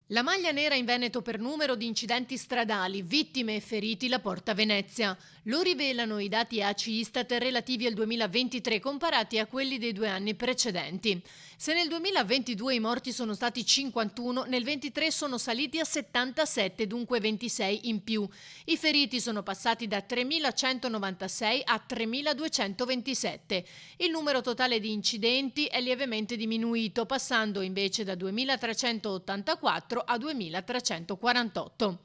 La maglia nera in Veneto per numero di incidenti stradali, vittime e feriti la porta Venezia. Lo rivelano i dati ACI Istat relativi al 2023 comparati a quelli dei 2 anni precedenti. Se nel 2022 i morti sono stati 51, nel 23 sono saliti a 77, dunque 26 in più. I feriti sono passati da 3.196 a 3.227. Il numero totale di incidenti è lievemente diminuito, passando invece da 2.384 a 2.348.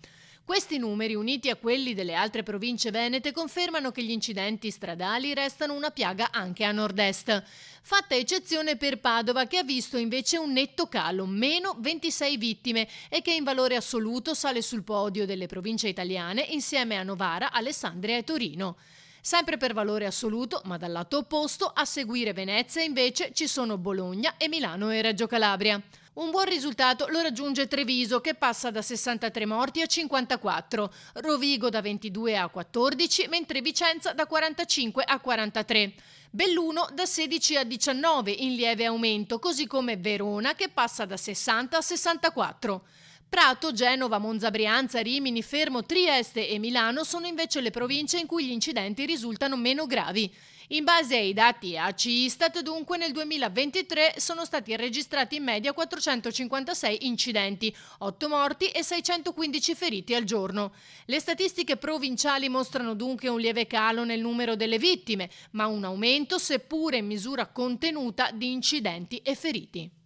Questi numeri, uniti a quelli delle altre province venete, confermano che gli incidenti stradali restano una piaga anche a nord-est. Fatta eccezione per Padova, che ha visto invece un netto calo, meno 26 vittime, e che in valore assoluto sale sul podio delle province italiane insieme a Novara, Alessandria e Torino. Sempre per valore assoluto, ma dal lato opposto, a seguire Venezia invece ci sono Bologna e Milano e Reggio Calabria. Un buon risultato lo raggiunge Treviso, che passa da 63 morti a 54, Rovigo da 22 a 14, mentre Vicenza da 45 a 43. Belluno da 16 a 19, in lieve aumento, così come Verona, che passa da 60 a 64. Prato, Genova, Monza, Brianza, Rimini, Fermo, Trieste e Milano sono invece le province in cui gli incidenti risultano meno gravi. In base ai dati ACI Istat, dunque, nel 2023 sono stati registrati in media 456 incidenti, 8 morti e 615 feriti al giorno. Le statistiche provinciali mostrano dunque un lieve calo nel numero delle vittime, ma un aumento, seppure in misura contenuta, di incidenti e feriti.